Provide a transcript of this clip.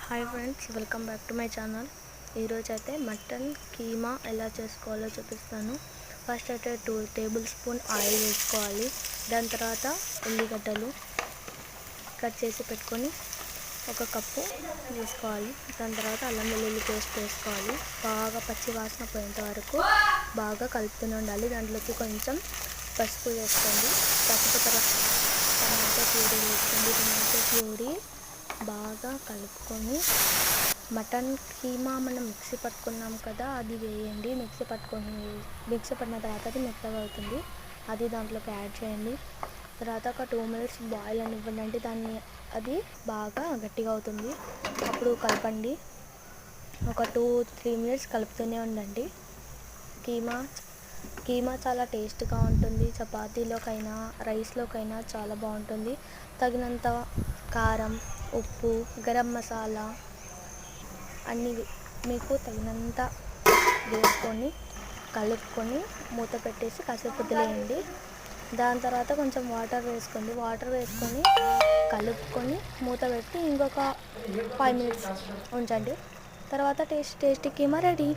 Hi friends, welcome back to my channel. ఈరోజు అయితే mutton keema ఎలా చేసుకోవాలో చూపిస్తాను. ఫస్ట్ అయితే 2 టేబుల్ స్పూన్ ఆయిల్ వేసుకోవాలి. దాని తర్వాత ఉల్లిగడ్డలు కట్ చేసి పెట్టుకొని 1 కప్పు వేసుకోవాలి. దాని తర్వాత అల్లం వెల్లుల్లి పేస్ట్ వేసుకోవాలి. బాగా పచ్చి వాసన పోయేంత వరకు బాగా కలుపుతూనే ఉండాలి. దాంట్లోకి కొంచెం పసుపు వేసుకోండి. పసుపు తర్వాత టమాటో ప్యూరీ వేసుకోండి. టమాటో ప్యూరీ బాగా కలుపుకొని మటన్ కీమా మనం మిక్సీ పట్టుకున్నాం కదా, అది వేయండి. మిక్సీ పట్టిన తర్వాత అది మెత్తగా అవుతుంది. అది దాంట్లోకి యాడ్ చేయండి. తర్వాత ఒక 2 మినిట్స్ బాయిల్ అనివ్వండి. అది బాగా గట్టిగా అవుతుంది. అప్పుడు కలపండి. ఒక 2-3 మినిట్స్ కలుపుతూనే ఉండండి. కీమా చాలా టేస్ట్గా ఉంటుంది. చపాతీలోకైనా రైస్లోకైనా చాలా బాగుంటుంది. తగినంత కారం, ఉప్పు, గరం మసాలా అన్నీ మీకు తగినంత వేసుకొని కలుపుకొని మూత పెట్టేసి కాసేపు వదిలేయండి. దాని తర్వాత కొంచెం వాటర్ వేసుకొని కలుపుకొని మూత పెట్టి ఇంకొక 5 మినిట్స్ ఉంచండి. తర్వాత టేస్టీ కీమా రెడీ.